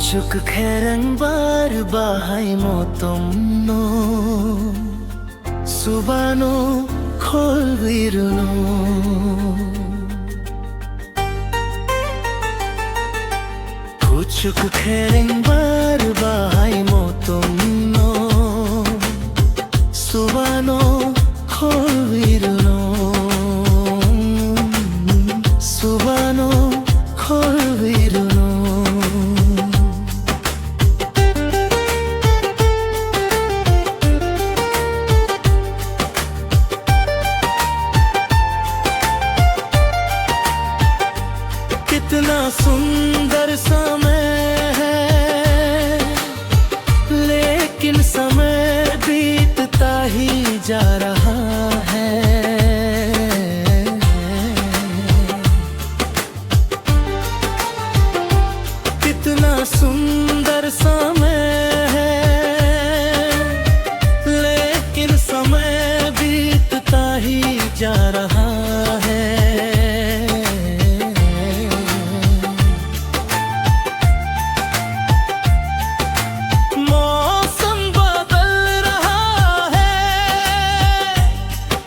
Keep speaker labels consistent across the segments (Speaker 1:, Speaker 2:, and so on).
Speaker 1: Pucuk kherang bar bahai motomno Subano khol virno Pucuk kherang bar bahai motomno Subano khol virno Subano khol virno कितना सुंदर समय है लेकिन समय बीतता ही जा रहा है कितना सुंदर समय है लेकिन समय बीतता ही जा रहा है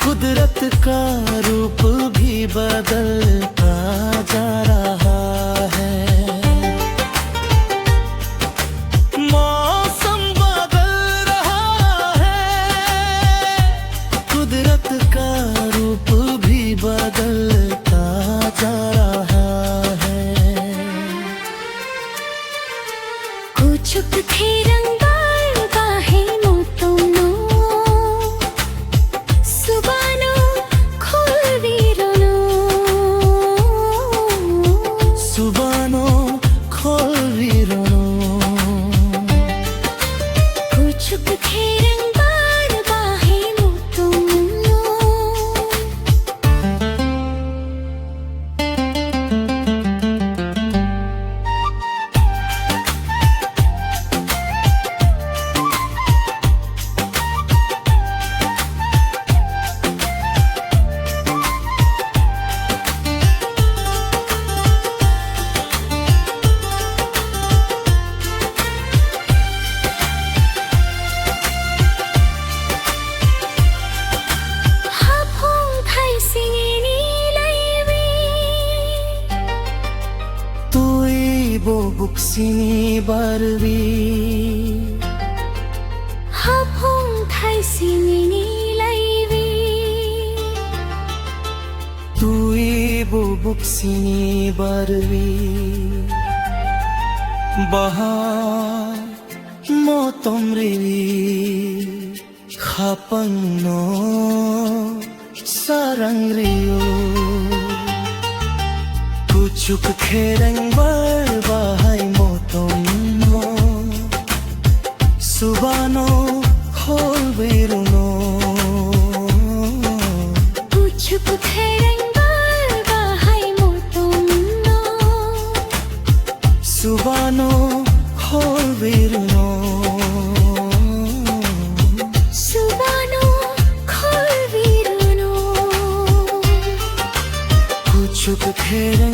Speaker 1: कुदरत का रूप भी बदलता जा रहा है मौसम बदल रहा है कुदरत का रूप भी बदलता जा रहा है
Speaker 2: कुचुक खेरंगाल बाहे मोतोनो सुबानो खोल वीरनो
Speaker 1: सुबानो खोल वीरनो
Speaker 2: कुचुक खेरंगाल बाहे मोतोनो
Speaker 1: Bobuk sini barwi
Speaker 2: Hapong thai sini nilaiwi
Speaker 1: Tui bobuk sini barwi Bahar motom riwi Khapang no sarang riyo Pucuk kherang bar bahai motomno Subano khol virno
Speaker 2: Pucuk kherang bar bahai motomno
Speaker 1: Subano khol virno
Speaker 2: Subano khol virno
Speaker 1: Pucuk kherang